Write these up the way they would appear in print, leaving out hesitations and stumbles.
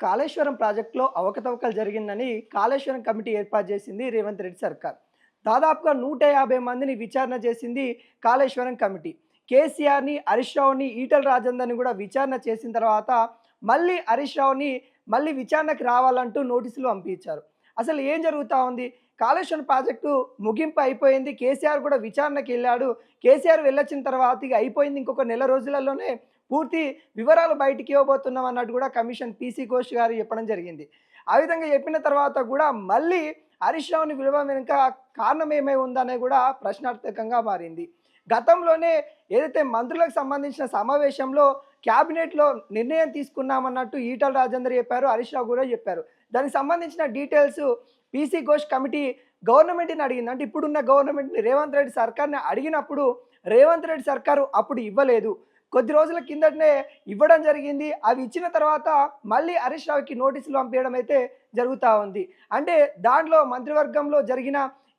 కాళేశ్వరం ప్రాజెక్టులో అవకతవకలు జరిగిందని కాళేశ్వరం కమిటీ ఏర్పాటు చేసింది రేవంత్ రెడ్డి సర్కార్. దాదాపుగా 150 మందిని విచారణ చేసింది కాళేశ్వరం కమిటీ. కేసీఆర్ని, హరీష్ రావుని, ఈటల రాజేందర్ని కూడా విచారణ చేసిన తర్వాత మళ్ళీ హరీష్ రావుని విచారణకు రావాలంటూ నోటీసులు పంపించారు. అసలు ఏం జరుగుతూ ఉంది? కాళేశ్వరం ప్రాజెక్టు ముగింపు అయిపోయింది. కేసీఆర్ కూడా విచారణకి వెళ్ళాడు. కేసీఆర్ వెళ్ళొచ్చిన తర్వాత ఇక అయిపోయింది, ఇంకొక నెల రోజులలోనే పూర్తి వివరాలు బయటికి ఇవ్వబోతున్నాం అన్నట్టు కూడా కమిషన్ పీసీ ఘోష్ గారు చెప్పడం జరిగింది. ఆ విధంగా చెప్పిన తర్వాత కూడా మళ్ళీ హరీష్ రావుని విలువ వెనుక కారణం ఏమై ఉందనే కూడా ప్రశ్నార్థకంగా మారింది. గతంలోనే ఏదైతే మంత్రులకు సంబంధించిన సమావేశంలో క్యాబినెట్లో నిర్ణయం తీసుకున్నామన్నట్టు ఈటల రాజేందర్ చెప్పారు, హరీష్ రావు కూడా చెప్పారు. దానికి సంబంధించిన డీటెయిల్స్ పీసీ ఘోష్ కమిటీ గవర్నమెంట్ని అడిగింది. అంటే ఇప్పుడున్న గవర్నమెంట్ని, రేవంత్ రెడ్డి సర్కార్ని అడిగినప్పుడు రేవంత్ రెడ్డి సర్కారు అప్పుడు ఇవ్వలేదు. కొద్ది రోజుల కిందటనే ఇవ్వడం జరిగింది. అవి ఇచ్చిన తర్వాత మళ్ళీ హరీష్ రావుకి నోటీసులు పంపించడం అయితే జరుగుతూ ఉంది. అంటే దాంట్లో మంత్రివర్గంలో జరిగిన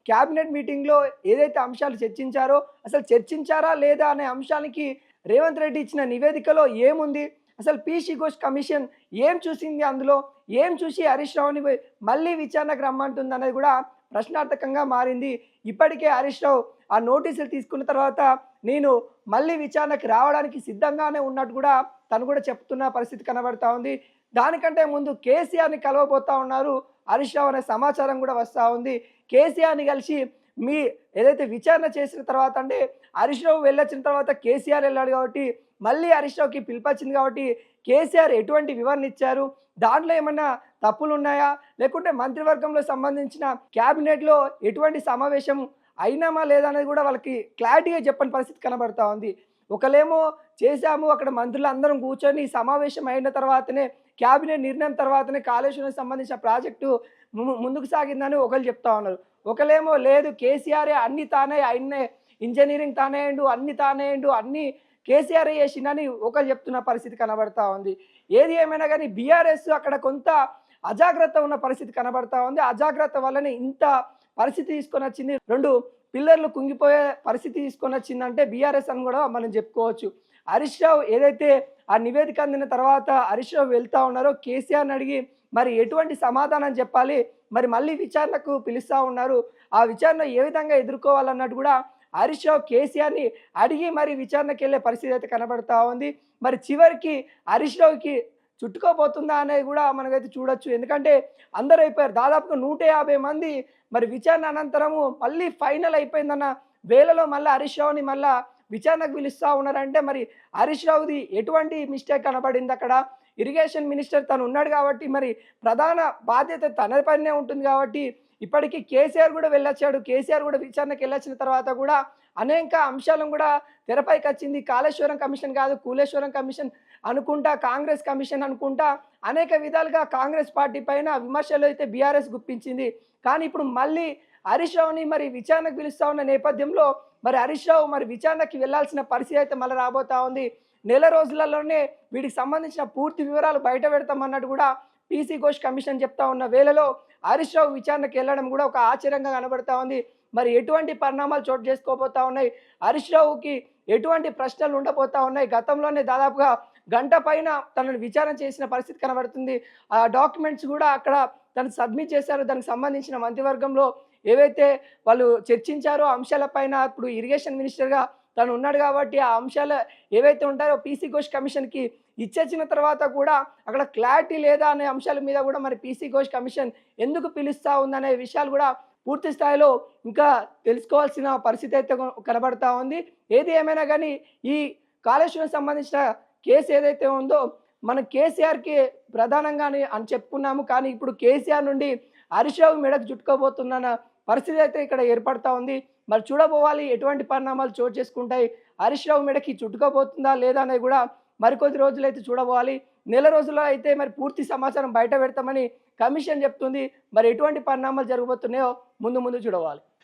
క్యాబినెట్ మీటింగ్లో ఏదైతే అంశాలు చర్చించారో అసలు చర్చించారా లేదా అనే అంశానికి రేవంత్ రెడ్డి ఇచ్చిన నివేదికలో ఏముంది, అసలు పీసీ ఘోష్ కమిషన్ ఏం చూసింది, అందులో ఏం చూసి హరీష్ రావుని మళ్ళీ విచారణకు రమ్మంటుంది అనేది కూడా ప్రశ్నార్థకంగా మారింది. ఇప్పటికే హరీష్ రావు ఆ నోటీసులు తీసుకున్న తర్వాత నేను మళ్ళీ విచారణకు రావడానికి సిద్ధంగానే ఉన్నట్టు కూడా తను కూడా చెప్తున్న పరిస్థితి కనబడతా ఉంది. దానికంటే ముందు కేసీఆర్ని కలవబోతా ఉన్నారు హరీష్ రావు అనే సమాచారం కూడా వస్తూ ఉంది. కేసీఆర్ని కలిసి మీ ఏదైతే విచారణ చేసిన తర్వాత, అంటే హరీష్ రావు వెళ్ళొచ్చిన తర్వాత కేసీఆర్ వెళ్ళాడు కాబట్టి మళ్ళీ హరీష్ రావుకి పిలిపొచ్చింది కాబట్టి కేసీఆర్ ఎటువంటి వివరణ ఇచ్చారు, దాంట్లో ఏమన్నా తప్పులు ఉన్నాయా, లేకుంటే మంత్రివర్గంలో సంబంధించిన క్యాబినెట్లో ఎటువంటి సమావేశం అయినామా లేదా అనేది కూడా వాళ్ళకి క్లారిటీగా చెప్పని పరిస్థితి కనబడతా ఉంది. ఒకలేమో చేశాము, అక్కడ మంత్రులు అందరం కూర్చొని సమావేశం అయిన తర్వాతనే క్యాబినెట్ నిర్ణయం తర్వాతనే కాళేశ్వరం సంబంధించిన ప్రాజెక్టు ముందుకు సాగిందని ఒకరు చెప్తా ఉన్నారు. ఒకలేమో లేదు కేసీఆరే అన్ని తానే, ఆయన్నే ఇంజనీరింగ్ తానేయండు, అన్ని తానేయండు, అన్ని కేసీఆర్ చేసిందని ఒకరు చెప్తున్న పరిస్థితి కనబడతా ఉంది. ఏది ఏమైనా కానీ బీఆర్ఎస్ అక్కడ కొంత అజాగ్రత్త ఉన్న పరిస్థితి కనబడతా ఉంది. అజాగ్రత్త వల్లనే ఇంత పరిస్థితి తీసుకొని వచ్చింది. 2 పిల్లర్లు కుంగిపోయే పరిస్థితి తీసుకొని వచ్చిందంటే బీఆర్ఎస్ అని కూడా మనం చెప్పుకోవచ్చు. హరీష్ రావు ఏదైతే ఆ నివేదిక అందిన తర్వాత హరీష్ రావు వెళ్తా ఉన్నారో కేసీఆర్ని అడిగి మరి ఎటువంటి సమాధానం చెప్పాలి, మరి మళ్ళీ విచారణకు పిలుస్తూ ఉన్నారు, ఆ విచారణ ఏ విధంగా ఎదుర్కోవాలన్నట్టు కూడా హరీష్ రావు కేసీఆర్ని అడిగి మరి విచారణకు వెళ్ళే పరిస్థితి అయితే కనబడతా ఉంది. మరి చివరికి హరీష్ రావుకి చుట్టుకోపోతుందా అనేది కూడా మనకైతే చూడొచ్చు. ఎందుకంటే అందరూ అయిపోయారు, దాదాపుగా 150 మంది మరి విచారణ అనంతరము మళ్ళీ ఫైనల్ అయిపోయిందన్న వేళలో మళ్ళీ హరీష్ రావుని మళ్ళీ విచారణకు పిలుస్తూ ఉన్నారంటే మరి హరీష్ రావుది ఎటువంటి మిస్టేక్ కనబడింది అక్కడ? ఇరిగేషన్ మినిస్టర్ తను ఉన్నాడు కాబట్టి మరి ప్రధాన బాధ్యత తన పైనే ఉంటుంది కాబట్టి ఇప్పటికీ కేసీఆర్ కూడా వెళ్ళొచ్చాడు. కేసీఆర్ కూడా విచారణకు వెళ్ళొచ్చిన తర్వాత కూడా అనేక అంశాలను కూడా తెరపైకి వచ్చింది. కాళేశ్వరం కమిషన్ కాదు, కూలేశ్వరం కమిషన్ అనుకుంటా, కాంగ్రెస్ కమిషన్ అనుకుంటా అనేక విధాలుగా కాంగ్రెస్ పార్టీ పైన విమర్శలు అయితే బీఆర్ఎస్ గుప్పించింది. కానీ ఇప్పుడు మళ్ళీ హరీష్ రావుని మరి విచారణకు పిలుస్తూ ఉన్న నేపథ్యంలో మరి హరీష్ రావు మరి విచారణకి వెళ్లాల్సిన పరిస్థితి అయితే మళ్ళీ రాబోతా ఉంది. నెల రోజులలోనే వీటికి సంబంధించిన పూర్తి వివరాలు బయట పెడతామన్నట్టు కూడా పీసీ ఘోష్ కమిషన్ చెప్తా ఉన్న వేళలో హరీష్ రావు విచారణకు వెళ్ళడం కూడా ఒక ఆశ్చర్యంగా కనబడతా ఉంది. మరి ఎటువంటి పరిణామాలు చోటు చేసుకోబోతా ఉన్నాయి, హరీష్ రావుకి ఎటువంటి ప్రశ్నలు ఉండబోతా ఉన్నాయి? గతంలోనే దాదాపుగా గంట పైన తనను విచారణ చేసిన పరిస్థితి కనబడుతుంది. ఆ డాక్యుమెంట్స్ కూడా అక్కడ తను సబ్మిట్ చేశారు. దానికి సంబంధించిన మంత్రివర్గంలో ఏవైతే వాళ్ళు చర్చించారో అంశాలపైన ఇప్పుడు ఇరిగేషన్ మినిస్టర్గా తను ఉన్నాడు కాబట్టి ఆ అంశాలు ఏవైతే ఉంటాయో పీసీ ఘోష్ కమిషన్కి ఇచ్చేసిన తర్వాత కూడా అక్కడ క్లారిటీ లేదా అనే అంశాల మీద కూడా మరి పీసీ ఘోష్ కమిషన్ ఎందుకు పిలుస్తూ ఉందనే విషయాలు కూడా పూర్తి స్థాయిలో ఇంకా తెలుసుకోవాల్సిన పరిస్థితి అయితే కనబడతా ఉంది. ఏది ఏమైనా కానీ ఈ కాళేశ్వరం సంబంధించిన కేసు ఏదైతే ఉందో మనం కేసీఆర్కి ప్రధానంగానే అని చెప్పుకున్నాము. కానీ ఇప్పుడు కేసీఆర్ నుండి హరీష్ రావు మెడకు చుట్టుకోబోతున్న పరిస్థితి అయితే ఇక్కడ ఏర్పడతా ఉంది. మరి చూడబోవాలి ఎటువంటి పరిణామాలు చోటు చేసుకుంటాయి, హరీష్ రావు మెడకి చుట్టుకోబోతుందా లేదా అనేది కూడా మరికొద్ది రోజులు అయితే చూడబోవాలి. నెల రోజుల్లో అయితే మరి పూర్తి సమాచారం బయట పెడతామని కమిషన్ చెప్తుంది. మరి ఎటువంటి పరిణామాలు జరగబోతున్నాయో ముందు చూడవాలి.